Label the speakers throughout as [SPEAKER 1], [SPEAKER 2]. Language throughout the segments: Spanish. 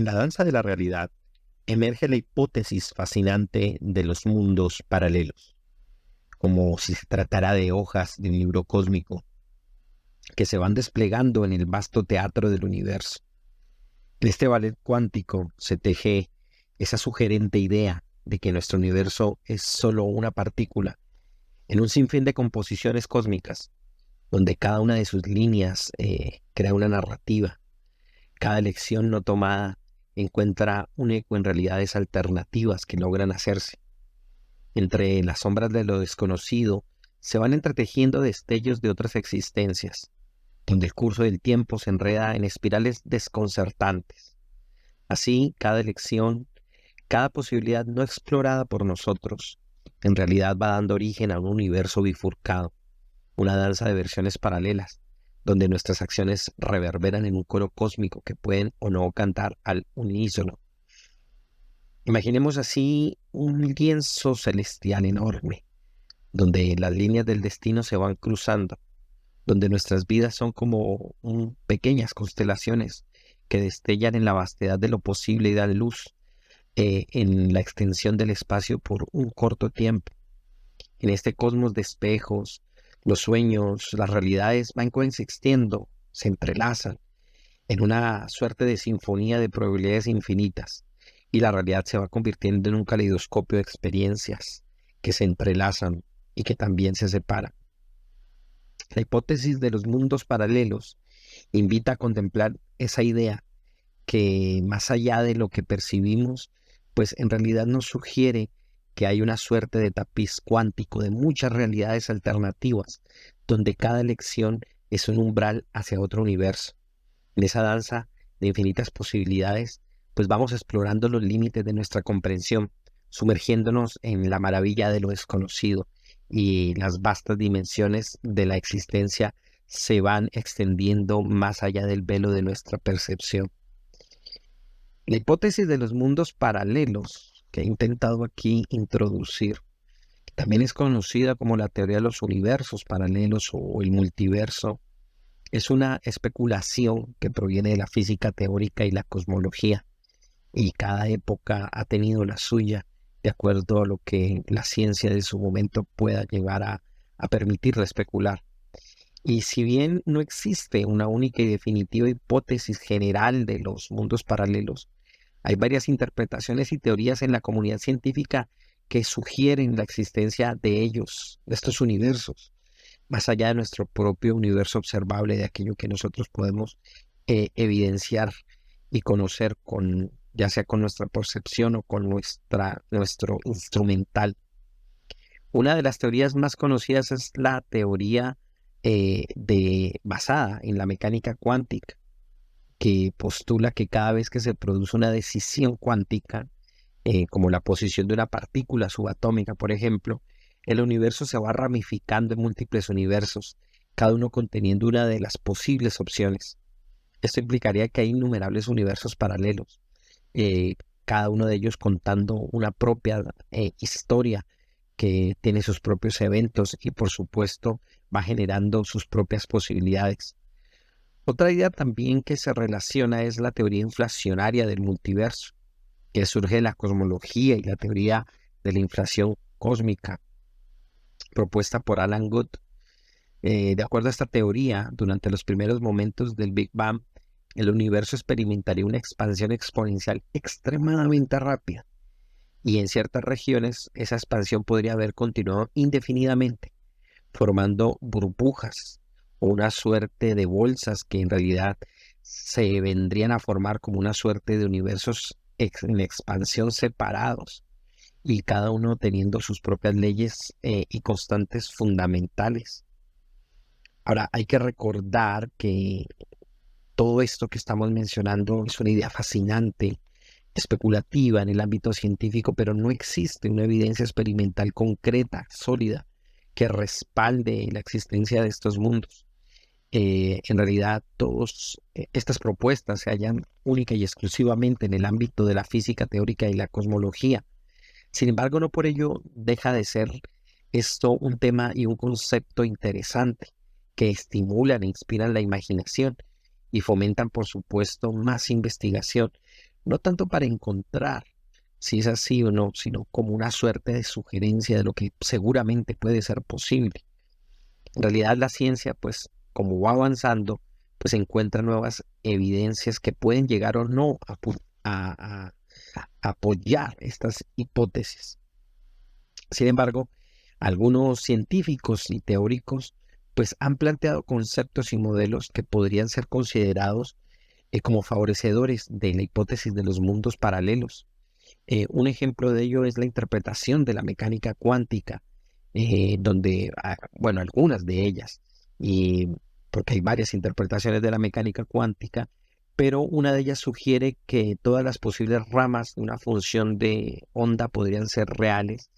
[SPEAKER 1] la danza de la realidad emerge la hipótesis fascinante de los mundos paralelos, como si se tratara de hojas de un libro cósmico que se van desplegando en el vasto teatro del universo. En este ballet cuántico se teje esa sugerente idea de que nuestro universo es solo una partícula en un sinfín de composiciones cósmicas, donde cada una de sus líneas crea una narrativa. Cada elección no tomada encuentra un eco en realidades alternativas que logran hacerse. Entre las sombras de lo desconocido se van entretejiendo destellos de otras existencias, donde el curso del tiempo se enreda en espirales desconcertantes. Así, cada elección, cada posibilidad no explorada por nosotros, en realidad va dando origen a un universo bifurcado, una danza de versiones paralelas, donde nuestras acciones reverberan en un coro cósmico que pueden o no cantar al unísono. Imaginemos así un lienzo celestial enorme, donde las líneas del destino se van cruzando, donde nuestras vidas son como pequeñas constelaciones que destellan en la vastedad de lo posible y dan luz en la extensión del espacio por un corto tiempo. En este cosmos de espejos, los sueños, las realidades van coexistiendo, se entrelazan en una suerte de sinfonía de probabilidades infinitas, y la realidad se va convirtiendo en un caleidoscopio de experiencias que se entrelazan y que también se separan. La hipótesis de los mundos paralelos invita a contemplar esa idea que, más allá de lo que percibimos, pues en realidad nos sugiere que hay una suerte de tapiz cuántico de muchas realidades alternativas, donde cada elección es un umbral hacia otro universo. En esa danza de infinitas posibilidades, pues vamos explorando los límites de nuestra comprensión, sumergiéndonos en la maravilla de lo desconocido, y las vastas dimensiones de la existencia se van extendiendo más allá del velo de nuestra percepción. La hipótesis de los mundos paralelos que he intentado aquí introducir también es conocida como la teoría de los universos paralelos o el multiverso. Es una especulación que proviene de la física teórica y la cosmología, y cada época ha tenido la suya de acuerdo a lo que la ciencia de su momento pueda llegar a permitirle especular. Y si bien no existe una única y definitiva hipótesis general de los mundos paralelos, hay varias interpretaciones y teorías en la comunidad científica que sugieren la existencia de ellos, de estos universos, más allá de nuestro propio universo observable, de aquello que nosotros podemos evidenciar y conocer ya sea con nuestra percepción o con nuestro instrumental. Una de las teorías más conocidas es la teoría basada en la mecánica cuántica, que postula que cada vez que se produce una decisión cuántica, como la posición de una partícula subatómica, por ejemplo, el universo se va ramificando en múltiples universos, cada uno conteniendo una de las posibles opciones. Esto implicaría que hay innumerables universos paralelos, cada uno de ellos contando una propia historia que tiene sus propios eventos y, por supuesto, va generando sus propias posibilidades. Otra idea también que se relaciona es la teoría inflacionaria del multiverso, que surge de la cosmología y la teoría de la inflación cósmica, propuesta por Alan Guth. De acuerdo a esta teoría, durante los primeros momentos del Big Bang, el universo experimentaría una expansión exponencial extremadamente rápida, y en ciertas regiones esa expansión podría haber continuado indefinidamente, formando burbujas o una suerte de bolsas que en realidad se vendrían a formar como una suerte de universos en expansión separados, y cada uno teniendo sus propias leyes y constantes fundamentales. Ahora, hay que recordar que todo esto que estamos mencionando es una idea fascinante, especulativa en el ámbito científico, pero no existe una evidencia experimental concreta, sólida, que respalde la existencia de estos mundos. En realidad, todas estas propuestas se hallan única y exclusivamente en el ámbito de la física teórica y la cosmología. Sin embargo, no por ello deja de ser esto un tema y un concepto interesante que estimulan e inspiran la imaginación y fomentan, por supuesto, más investigación, no tanto para encontrar si es así o no, sino como una suerte de sugerencia de lo que seguramente puede ser posible. En realidad la ciencia, pues como va avanzando, pues encuentra nuevas evidencias que pueden llegar o no a apoyar estas hipótesis. Sin embargo, algunos científicos y teóricos pues han planteado conceptos y modelos que podrían ser considerados como favorecedores de la hipótesis de los mundos paralelos. Un ejemplo de ello es la interpretación de la mecánica cuántica, donde, bueno, algunas de ellas, y porque hay varias interpretaciones de la mecánica cuántica, pero una de ellas sugiere que todas las posibles ramas de una función de onda podrían ser reales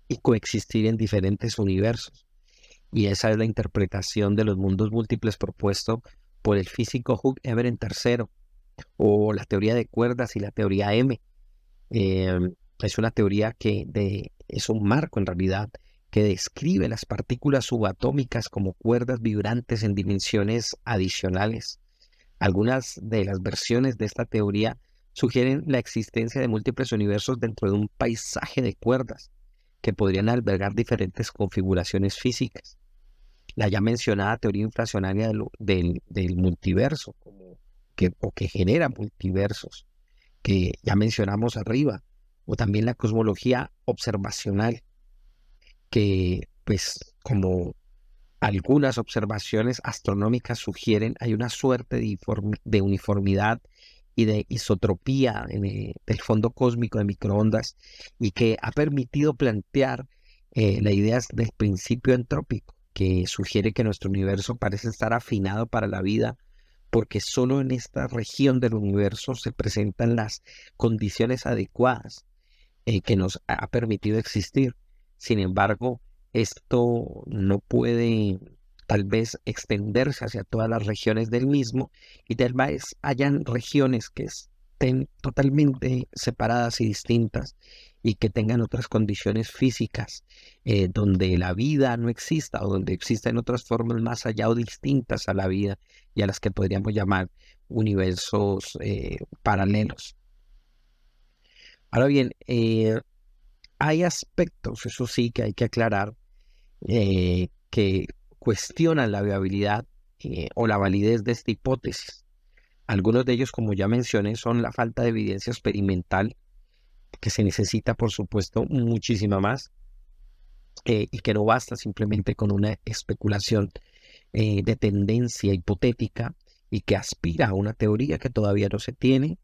[SPEAKER 1] y coexistir en diferentes universos. Y esa es la interpretación de los mundos múltiples propuesto por el físico Hugh Everett III, o la teoría de cuerdas y la teoría M. Eh, es una teoría es un marco en realidad que describe las partículas subatómicas como cuerdas vibrantes en dimensiones adicionales. Algunas de las versiones de esta teoría sugieren la existencia de múltiples universos dentro de un paisaje de cuerdas que podrían albergar diferentes configuraciones físicas. La ya mencionada teoría inflacionaria del multiverso, o que genera multiversos, que ya mencionamos arriba, o también la cosmología observacional, que pues como algunas observaciones astronómicas sugieren, hay una suerte de uniformidad y de isotropía del fondo cósmico de microondas, y que ha permitido plantear la idea del principio entrópico, que sugiere que nuestro universo parece estar afinado para la vida porque solo en esta región del universo se presentan las condiciones adecuadas que nos ha permitido existir. Sin embargo, esto no puede tal vez extenderse hacia todas las regiones del mismo, y tal vez hayan regiones que estén totalmente separadas y distintas y que tengan otras condiciones físicas, donde la vida no exista o donde existen otras formas más allá o distintas a la vida y a las que podríamos llamar universos paralelos. Ahora bien, hay aspectos, eso sí, que hay que aclarar, que cuestionan la viabilidad o la validez de esta hipótesis. Algunos de ellos, como ya mencioné, son la falta de evidencia experimental, que se necesita, por supuesto, muchísima más, y que no basta simplemente con una especulación de tendencia hipotética y que aspira a una teoría que todavía no se tiene.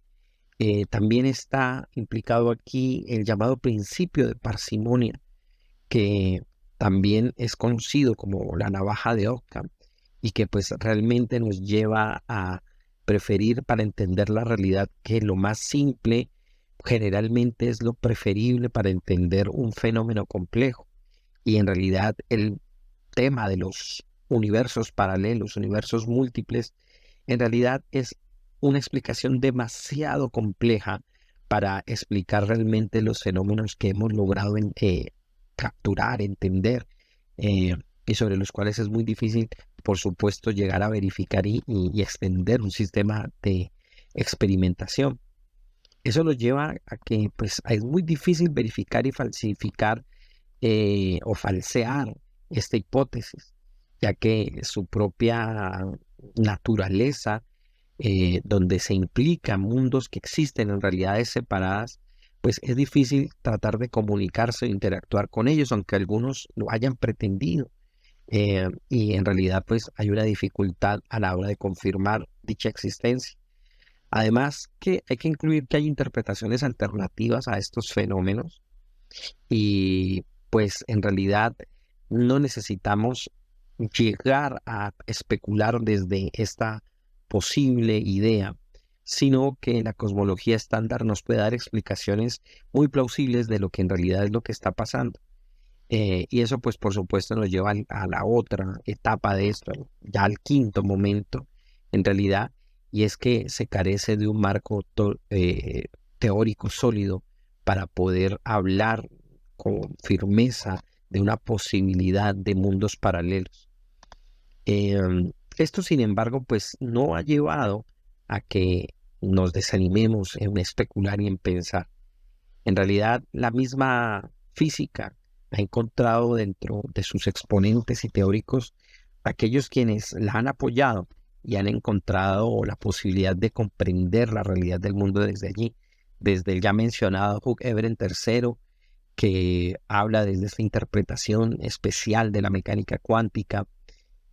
[SPEAKER 1] También está implicado aquí el llamado principio de parsimonia, que también es conocido como la navaja de Occam, y que pues realmente nos lleva a preferir, para entender la realidad, que lo más simple generalmente es lo preferible para entender un fenómeno complejo. Y en realidad el tema de los universos paralelos, universos múltiples, en realidad es una explicación demasiado compleja para explicar realmente los fenómenos que hemos logrado capturar, entender, eh, y sobre los cuales es muy difícil, por supuesto, llegar a verificar y extender un sistema de experimentación. Eso nos lleva a que pues, es muy difícil verificar y falsificar o falsear esta hipótesis, ya que su propia naturaleza, donde se implican mundos que existen en realidades separadas, pues es difícil tratar de comunicarse o interactuar con ellos, aunque algunos lo hayan pretendido. Y en realidad pues hay una dificultad a la hora de confirmar dicha existencia. Además que hay que incluir que hay interpretaciones alternativas a estos fenómenos, y pues en realidad no necesitamos llegar a especular desde esta posible idea, sino que la cosmología estándar nos puede dar explicaciones muy plausibles de lo que en realidad es lo que está pasando. Y eso pues por supuesto nos lleva a la otra etapa de esto, ya al quinto momento en realidad, y es que se carece de un marco teórico sólido para poder hablar con firmeza de una posibilidad de mundos paralelos. Esto, sin embargo, pues no ha llevado a que nos desanimemos en especular y en pensar. En realidad, la misma física ha encontrado dentro de sus exponentes y teóricos aquellos quienes la han apoyado y han encontrado la posibilidad de comprender la realidad del mundo desde allí, desde el ya mencionado Hugh Everett III, que habla desde esta interpretación especial de la mecánica cuántica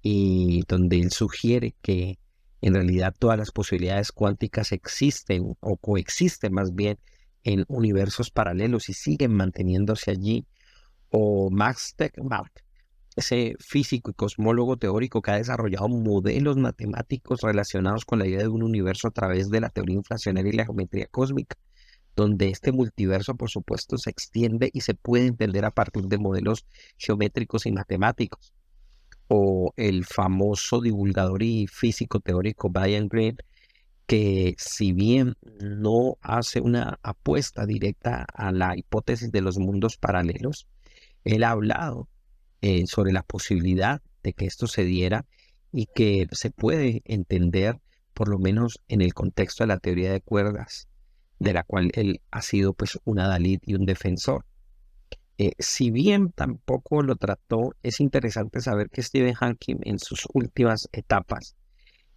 [SPEAKER 1] y donde él sugiere que en realidad todas las posibilidades cuánticas existen o coexisten más bien en universos paralelos y siguen manteniéndose allí, o Max Tegmark, ese físico y cosmólogo teórico que ha desarrollado modelos matemáticos relacionados con la idea de un universo a través de la teoría inflacionaria y la geometría cósmica, donde este multiverso, por supuesto, se extiende y se puede entender a partir de modelos geométricos y matemáticos. O el famoso divulgador y físico teórico Brian Greene, que si bien no hace una apuesta directa a la hipótesis de los mundos paralelos, él ha hablado sobre la posibilidad de que esto se diera y que se puede entender, por lo menos en el contexto de la teoría de cuerdas, de la cual él ha sido pues un adalid y un defensor. Si bien tampoco lo trató, es interesante saber que Stephen Hawking en sus últimas etapas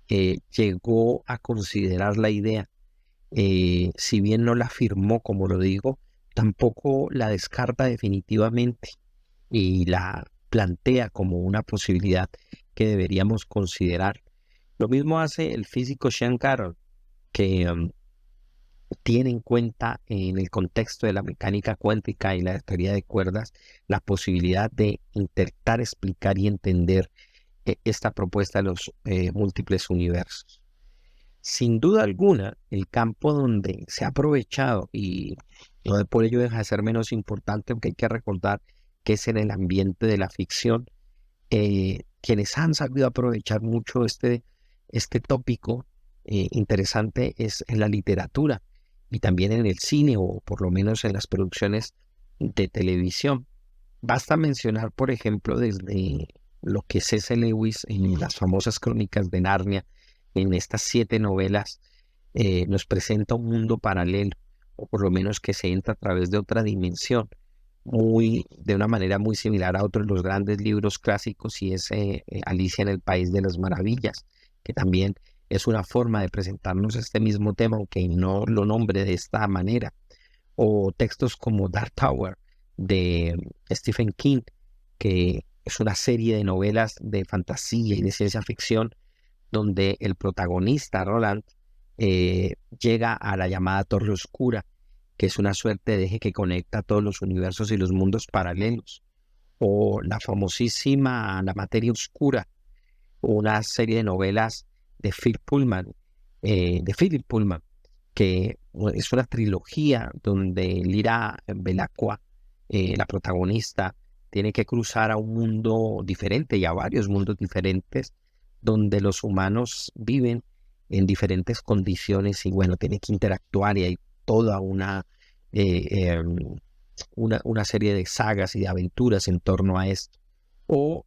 [SPEAKER 1] llegó a considerar la idea. Si bien no la afirmó, como lo digo, tampoco la descarta definitivamente y la plantea como una posibilidad que deberíamos considerar. Lo mismo hace el físico Sean Carroll, que tiene en cuenta en el contexto de la mecánica cuántica y la teoría de cuerdas la posibilidad de intentar explicar y entender esta propuesta de los múltiples universos. Sin duda alguna, el campo donde se ha aprovechado y no por ello deja de ser menos importante, aunque hay que recordar que es en el ambiente de la ficción, quienes han sabido aprovechar mucho este tópico interesante es en la literatura y también en el cine, o por lo menos en las producciones de televisión. Basta mencionar, por ejemplo, desde lo que C.S. Lewis en las famosas Crónicas de Narnia, en estas 7 novelas, nos presenta un mundo paralelo, o por lo menos que se entra a través de otra dimensión, de una manera muy similar a otros de los grandes libros clásicos, y es Alicia en el País de las Maravillas, que también es una forma de presentarnos este mismo tema, aunque no lo nombre de esta manera. O textos como Dark Tower de Stephen King, que es una serie de novelas de fantasía y de ciencia ficción, donde el protagonista, Roland, llega a la llamada Torre Oscura, que es una suerte de eje que conecta todos los universos y los mundos paralelos. O la famosísima La Materia Oscura, una serie de novelas de Philip Pullman, que es una trilogía donde Lyra Belacqua, la protagonista, tiene que cruzar a un mundo diferente y a varios mundos diferentes, donde los humanos viven en diferentes condiciones y bueno, tiene que interactuar, y hay toda una serie de sagas y de aventuras en torno a esto. O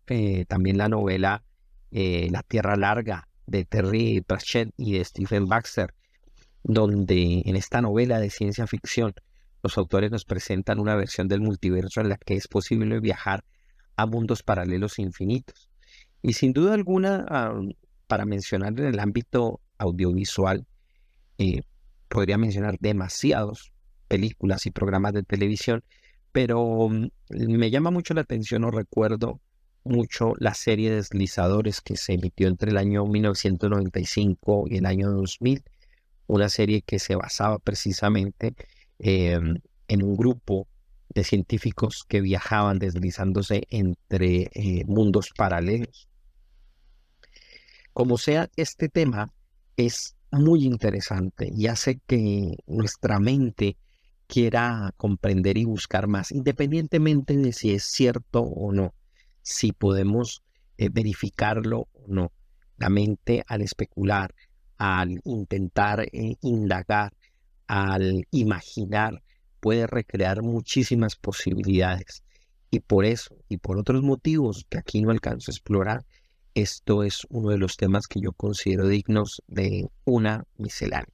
[SPEAKER 1] también la novela La Tierra Larga de Terry Pratchett y de Stephen Baxter, donde en esta novela de ciencia ficción los autores nos presentan una versión del multiverso en la que es posible viajar a mundos paralelos infinitos. Y sin duda alguna, para mencionar en el ámbito audiovisual, podría mencionar demasiados películas y programas de televisión, pero me llama mucho la atención, o recuerdo mucho, la serie Deslizadores, que se emitió entre el año 1995 y el año 2000, una serie que se basaba precisamente en un grupo de científicos que viajaban deslizándose entre mundos paralelos. Como sea, este tema es muy interesante y hace que nuestra mente quiera comprender y buscar más, independientemente de si es cierto o no, si podemos verificarlo o no. La mente, al especular, al intentar indagar, al imaginar, puede recrear muchísimas posibilidades. Y por eso, y por otros motivos que aquí no alcanzo a explorar, esto es uno de los temas que yo considero dignos de una miscelánea.